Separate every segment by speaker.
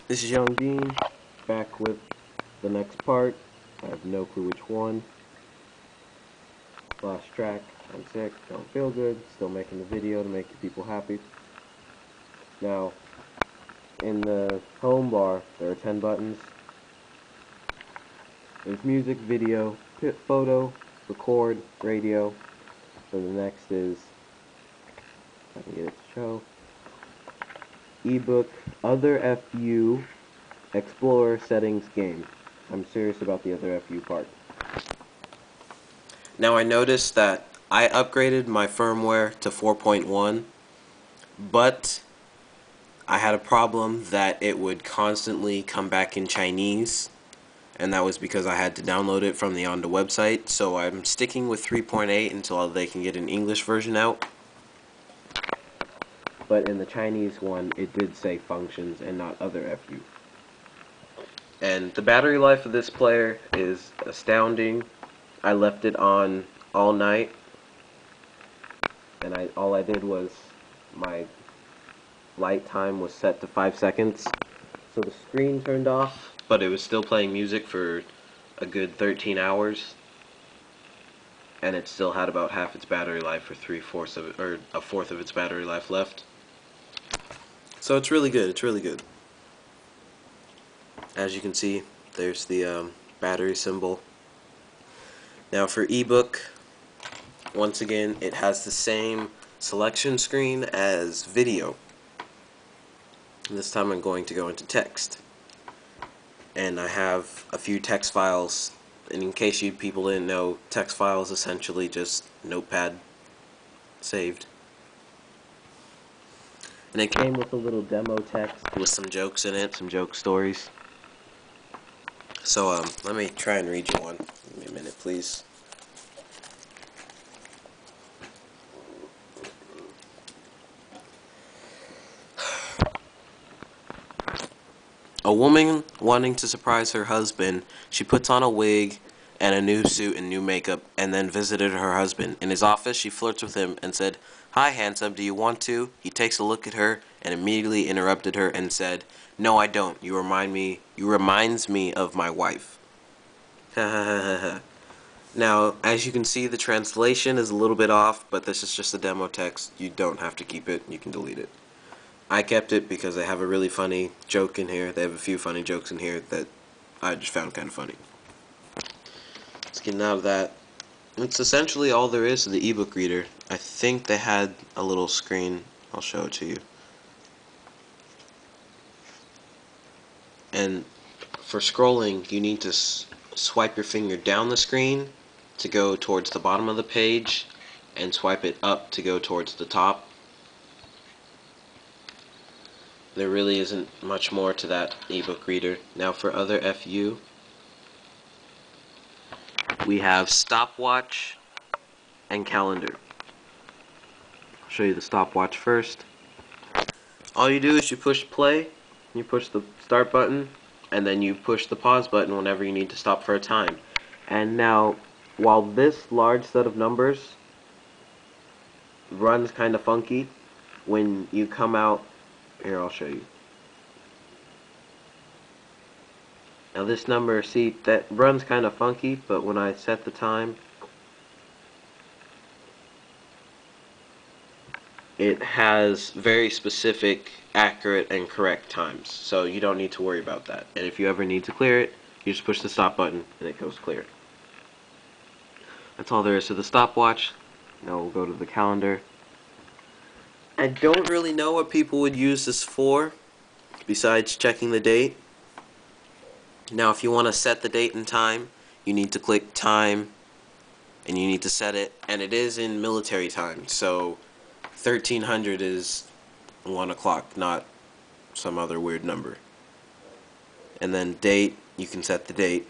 Speaker 1: This is Young Dean, back with the next part. I have no clue which one. Lost track, I'm sick, don't feel good, still making the video to make you people happy. Now, in the home bar, there are 10 buttons. There's music, video, photo, record, radio. So the next is, if I can get it to show, ebook, other FU, Explorer settings game. I'm serious about the other FU part. Now I noticed that I upgraded my firmware to 4.1, but I had a problem that it would constantly come back in Chinese, and that was because I had to download it from the ONDA website, so I'm sticking with 3.8 until they can get an English version out. But in the Chinese one, it did say functions and not other FU. And the battery life of this player is astounding. I left it on all night, and all I did was my light time was set to 5 seconds, so the screen turned off, but it was still playing music for a good 13 hours, and it still had about half its battery life, or a fourth of its battery life left. So it's really good. It's really good. As you can see, there's the battery symbol. Now for ebook, once again, it has the same selection screen as video. And this time I'm going to go into text. And I have a few text files, and in case you people didn't know, text files essentially just notepad saved. And it came with a little demo text with some jokes in it, some joke stories. So let me try and read you one. Give me a minute, please. A woman wanting to surprise her husband, she puts on a wig and a new suit and new makeup, and then visited her husband. In his office, she flirts with him and said, "Hi, handsome, do you want to?" He takes a look at her and immediately interrupted her and said, "No, I don't. You reminds me of my wife." Now, as you can see, the translation is a little bit off, but this is just a demo text. You don't have to keep it. You can delete it. I kept it because they have a really funny joke in here. They have a few funny jokes in here that I just found kind of funny. Let's get out of that. It's essentially all there is to the ebook reader. I think they had a little screen. I'll show it to you. And for scrolling, you need to swipe your finger down the screen to go towards the bottom of the page, and swipe it up to go towards the top. There really isn't much more to that ebook reader. Now for other FU, we have stopwatch and calendar. I'll show you the stopwatch first. All you do is you push play, you push the start button, and then you push the pause button whenever you need to stop for a time. And now, while this large set of numbers runs kind of funky, when you come out, here I'll show you. Now this number, see, that runs kind of funky, but when I set the time, it has very specific, accurate, and correct times, so you don't need to worry about that. And if you ever need to clear it, you just push the stop button and it goes clear. That's all there is to the stopwatch. Now we'll go to the calendar. I don't really know what people would use this for, besides checking the date. Now if you want to set the date and time, you need to click time, and you need to set it, and it is in military time, so 1300 is 1 o'clock, not some other weird number. And then date, you can set the date.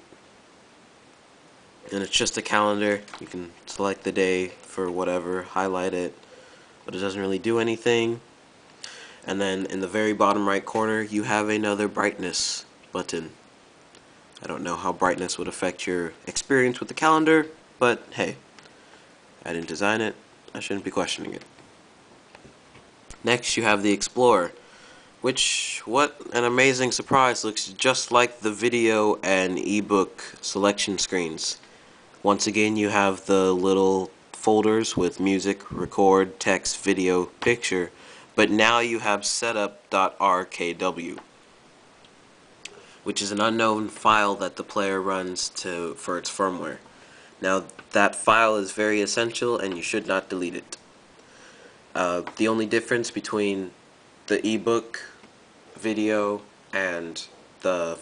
Speaker 1: And it's just a calendar. You can select the day for whatever, highlight it, but it doesn't really do anything. And then in the very bottom right corner, you have another brightness button. I don't know how brightness would affect your experience with the calendar, but hey, I didn't design it. I shouldn't be questioning it. Next, you have the Explorer. what an amazing surprise, looks just like the video and ebook selection screens. Once again, you have the little folders with music, record, text, video, picture, but now you have setup.rkw, which is an unknown file that the player runs for its firmware. Now, that file is very essential and you should not delete it. The only difference between the ebook, video, and the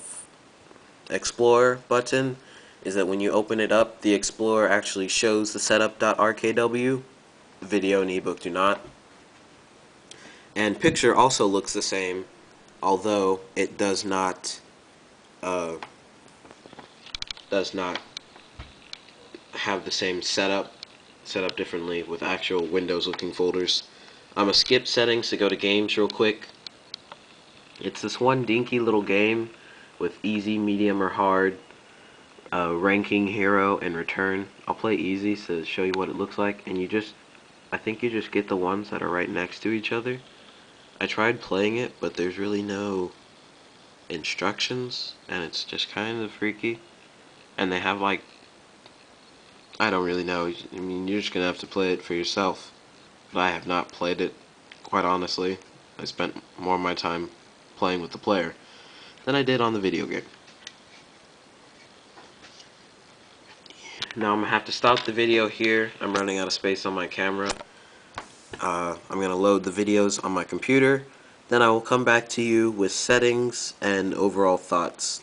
Speaker 1: Explorer button is that when you open it up, the Explorer actually shows the setup.rkw. Video and ebook do not. And picture also looks the same, although it does not have the same setup, set up differently with actual Windows looking folders. I'm gonna skip settings to go to games real quick. It's this one dinky little game with easy, medium, or hard, ranking, hero, and return. I'll play easy to show you what it looks like, and I think you just get the ones that are right next to each other. I tried playing it, but there's really no instructions, and it's just kind of freaky. And they have like, I don't really know. I mean, you're just gonna have to play it for yourself. But I have not played it, quite honestly. I spent more of my time playing with the player than I did on the video game. Now I'm gonna have to stop the video here. I'm running out of space on my camera. I'm gonna load the videos on my computer. Then I will come back to you with settings and overall thoughts.